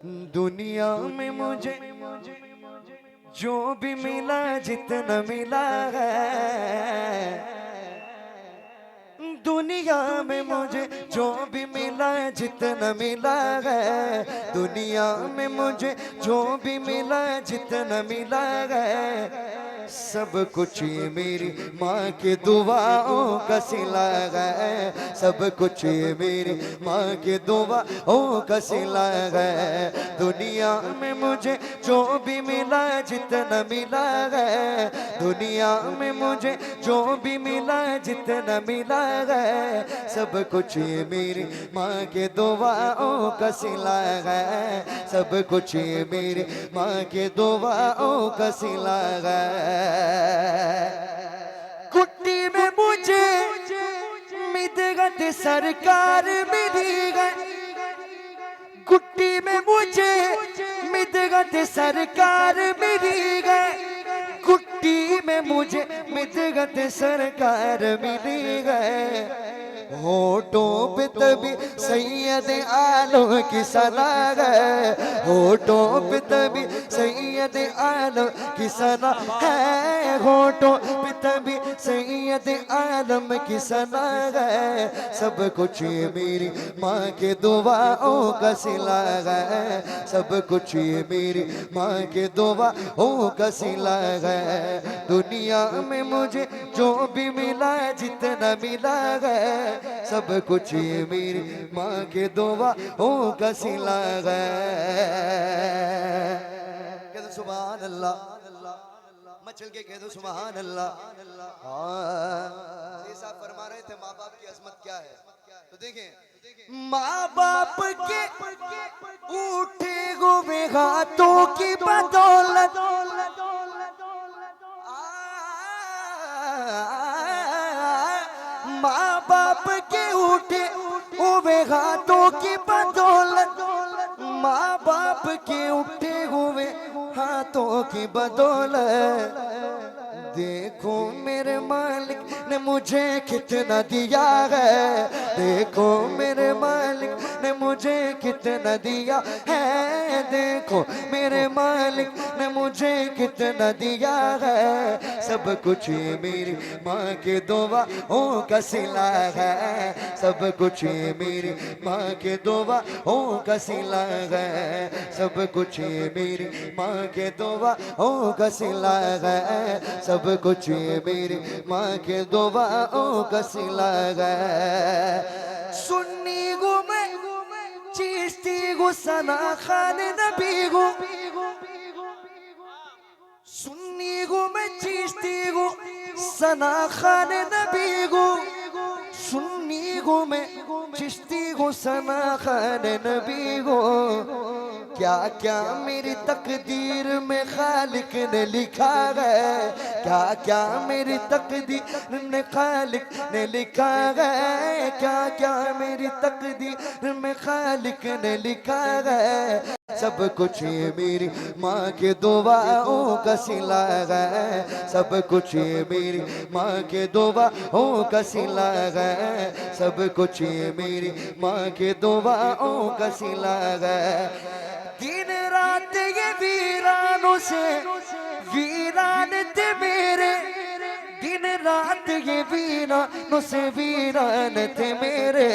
दुनिया में मुझे जो भी मिला जितना मिला है, दुनिया में मुझे जो भी मिला जितना मिला है, दुनिया में मुझे जो भी मिला जितना मिला है, सब कुछ ये मेरी माँ के दुआओं का सिला है। सब कुछ ये मेरी माँ के दुआओं का सिला है। दुनिया में मुझे जो भी मिला जितना मिला है, दुनिया में मुझे जो भी मिला जितना मिला है, सब कुछ ये मेरी माँ के दुआओं का सिला है। सब कुछ ये मेरी माँ के दुआओं का सिला है। कुट्टी में मुझे मिदगत सरकार मिली है, कुट्टी में मुझे मिदगत सरकार मिली है, कुट्टी में मुझे मिदगत सरकार मिली है। होठों पे तभी सैयद आलम की सना है, होठों पे तभी सैयद आलम की सना है, होठों पे तभी सैयद आलम की सना है। सब कुछ ये मेरी माँ के दुआओं का सिला है। सब कुछ ये मेरी माँ के दुआओं का सिला है। दुनिया में मुझे जो भी मिला जितना मिला है, सब कुछ ये मेरी माँ के दुआओं का सिला है। कह दो सुभान अल्लाह, मचल के कह दो सुभान अल्लाह। हाँ, ये साहब फरमा रहे थे माँ बाप की अजमत क्या है, तो देखें माँ बाप के उठे हुए हाथों की बदौलत, माँ बाप के उठे हुए हाथों की बदौलत, माँ बाप के उठे हुए हाथों की बदौलत, देखो मेरे मालिक ने मुझे कितना दिया है, देखो मेरे मालिक ने मुझे कितना दिया है, देखो मेरे मालिक ने मुझे कितना दिया है। सब कुछ ये मेरी माँ के दुआओं का सिला है। सब कुछ ये मेरी माँ के दुआओं का सिला है। सब कुछ ये मेरी माँ के दुआओं का सिला है। सब कुछ ये मेरी माँ के दुआओं का सिला है। सुन्नी गो मैं चिश्ती गो सना खान नबी गो, सुन्नी गो मैं चिश्ती गो सना खान नबी गो, सुन्नी गो मैं चिश्ती गो सना खान नबी गो। क्या क्या मेरी तकदीर में खालिक ने लिखा है, क्या क्या मेरी तकदीर में खालिक ने लिखा है, क्या क्या मेरी तकदीर में खालिक ने लिखा है। सब कुछ ये मेरी माँ के दुआओं का सिला है। सब कुछ ये मेरी माँ के दुआओं का सिला है। सब कुछ ये मेरी माँ के दुआओं का सिला है। दिन रात ये वीरानों से वीरान थे मेरे, दिन रात ये वीरानों से वीरान थे मेरे।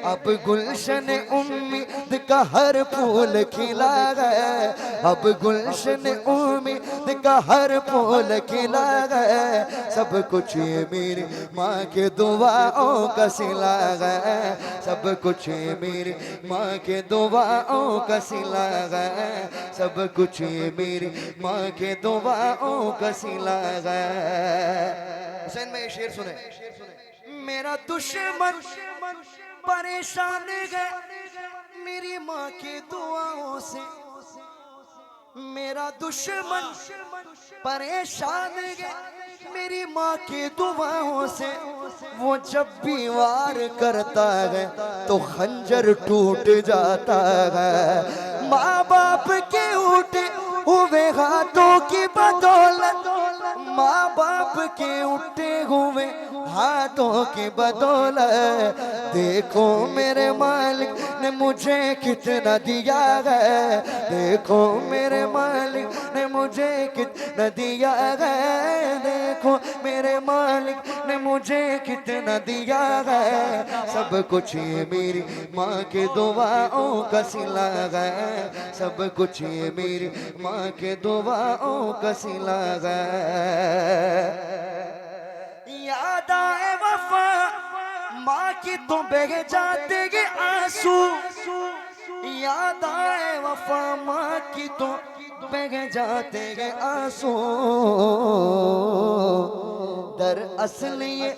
अब गुलशन उम्मीद का हर फूल खिला है, अब गुलशन उम्मीद का हर फूल खिला है। सब कुछ ये मेरी माँ के दुआओं का सिला है। सब कुछ ये मेरी माँ के दुआओं का सिला है। सब कुछ ये मेरी माँ के दुआओं का सिला है। हुसैन में ये शेर सुने, मेरा दुश्मन परेशान है मेरी माँ के दुआओं से, मेरा दुश्मन परेशान है मेरी माँ के दुआओं से। वो जब भी वार करता है तो खंजर टूट जाता है। माँ बाप के उठे हुए हाथों की बदौलत, माँ बाप के उठे हुए हाथों की बदौलत देखो मेरे मालिक ने मुझे कितना दिया है, देखो मेरे मालिक ने मुझे कितना दिया है, देखो मेरे मालिक ने मुझे कितना दिया है। सब कुछ ये मेरी माँ के दुआओं का सिला है, सब कुछ ये मेरी माँ के दुआओं का सिला है। याद आए वफा माँ की तो बह जाते ये आंसू, याद आए वफा माँ की तो बह जाते ये आंसू। दरअसल ये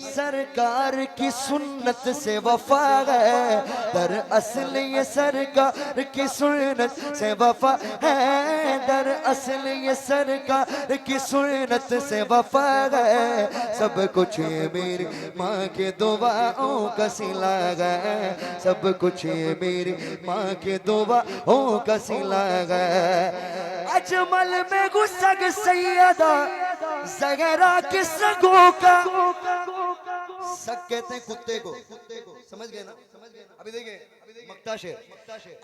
सरकार की सुन्नत से वफा है, दरअसल ये सरकार की सुन्नत से वफा है, दरअसल ये सरकार की सुन्नत से वफा है। सब कुछ ये मेरी माँ के दुआओं का सिला है, सब कुछ ये मेरी माँ के दुआओं का सिला है। अजमल में गुस्सग सैयदा ज़हरा के सगों का, सग कहते हैं कुत्ते को, समझ गए ना? अभी देखिए मक्ता शेर,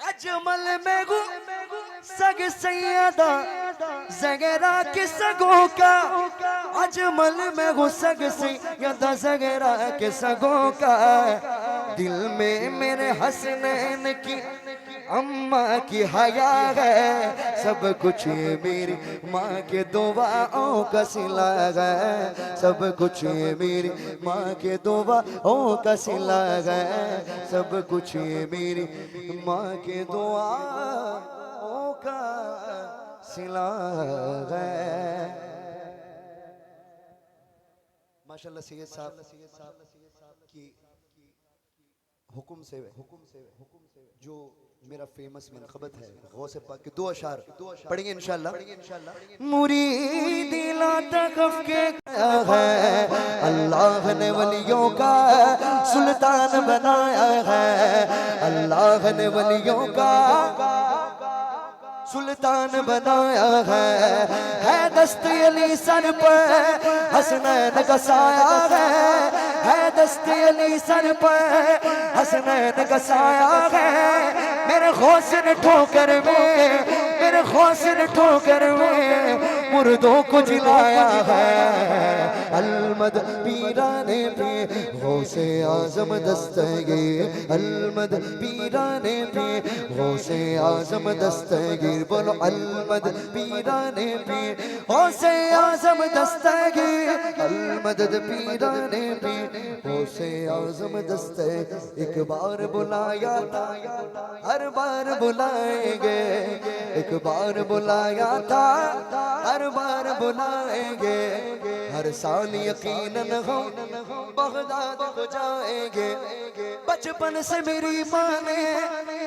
अजमल में गुस्सग सैयदा ज़हरा के सगों का, अजमल में गुस्सग सैयदा ज़हरा के सगों का। दिल में मेरे हसनैन की अम्मा की हया है, सब कुछ ये मेरी माँ के दुआओं का सिला है, सब कुछ ये मेरी माँ के दुआओं का सिला है, सब कुछ ये मेरी माँ के दुआओं का सिला है। माशाल्लाह सैयद साहब की हुक्म से जो मेरा फेमस मनक़बत है गौसे पाक के दो अशार पढ़ेंगे इंशाल्लाह। मुरीद दिला तकफ के है, अल्लाह ने वलियों का सुल्तान बनाया है, अल्लाह ने वलियों का सुल्तान बनाया है दस्त अली सर पर हसनैन का साया है दस्त अली सर पर हसनैन का साया है। मेरे हौसले ठोकर में, मेरे हौसले ठोकर में मुर्दों को जिलाया है। अलमद पीराने पे गौसे आजम दस्तगीर, अलमद पीराने पे गौसे आजम दस्तगीर, बोलो अलमद पीराने पे गौसे आजम दस्तगीर, अलमदद पीराने पे गौसे आजम दस्तगीर। एक बार बुलाया था हर बार बुलाएंगे, एक बार बुलाया था हर बार बुलाएंगे, हर साल यकीनन हम बगदाद को जाएंगे। बचपन से मेरी माँ ने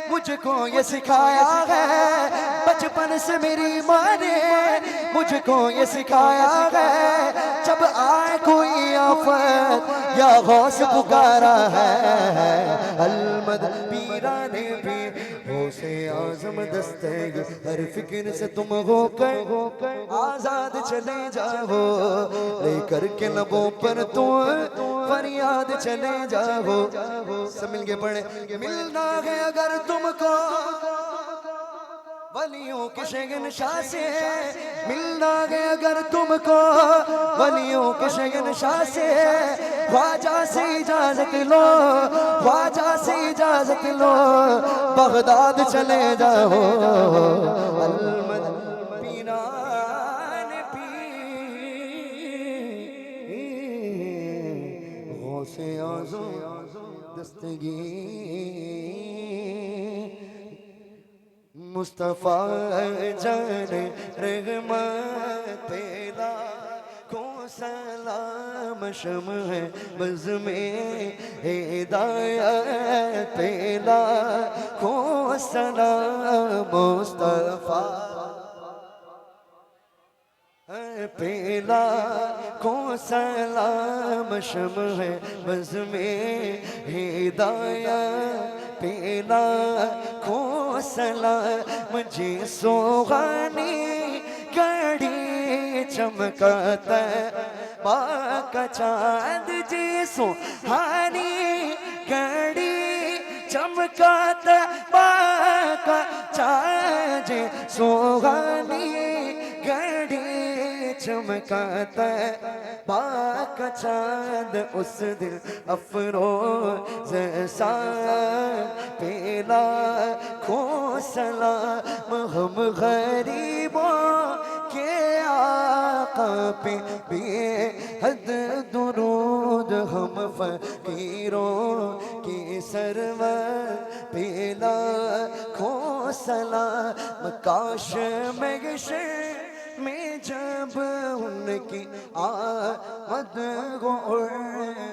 मुझको ये सिखाया है, बचपन से मेरी माँ ने मुझको ये सिखाया है, जब आए कोई आफत या गौस पुकारा है। अलमद पीराने भी गौसे आजम दस्तगीर, हर फिक्र से तुम होकर आजाद चले जाओ, लेकर के लबों पर तुम फरियाद चले जाओ। सब मिल के पढ़े। मिलना है अगर तुमको वलियों के शहंशाह से, मिलना है अगर तुमको वलियों के शहंशाह से, ख्वाजा से इजाजत लो, ख्वाजा से इजाजत लो, बगदाद चले जाओ। अलमद पीरान पीर गौसे आज़म दस्तगीर, मुस्तफा जान रहमत पेला को सलाम शम्ह बज़ में हिदायत पेला को सलाम मुस्तफा पेला को सलाम शम्ह बज़ में हिदायत पेला को सलाम जी सोहानी घड़ी चमकाता बाका चांद जी सुहानी घड़ी चमकाता बाका चांद जी सुहानी घड़ी चमकाता बाका चांद उस दिल अफरोज सा पेला खो सलाम हम गरीबों के आका पे बेहद दुरूद हम फकीरों की सरवर पेला खो सलाम काश मगशर में जब उनकी आमद को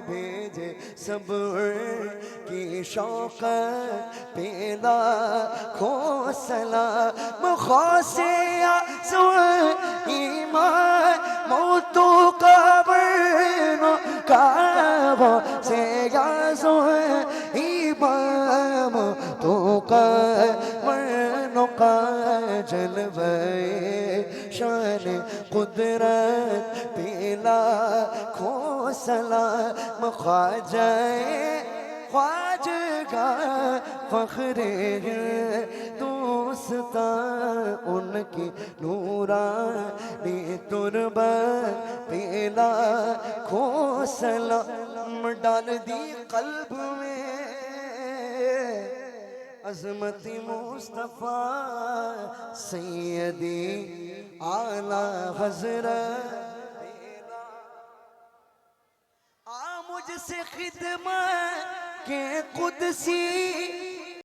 भेजे सब की शौक पेला खो सलाम खौसे आज़ू ईमान मौतू कब्र काबो से आज़ू ईमान मौतू कब्र का जलवे शान कुदरत पेला खो सलाम ख्वाजा फखरे दोस्ता उनकी नूरानी तुरबत पेला खो सलाम डाल दी कल्ब में अज़मती मुस्तफ़ा सैयदी आला हज़रत आ मुझसे खिदमत के कुदसी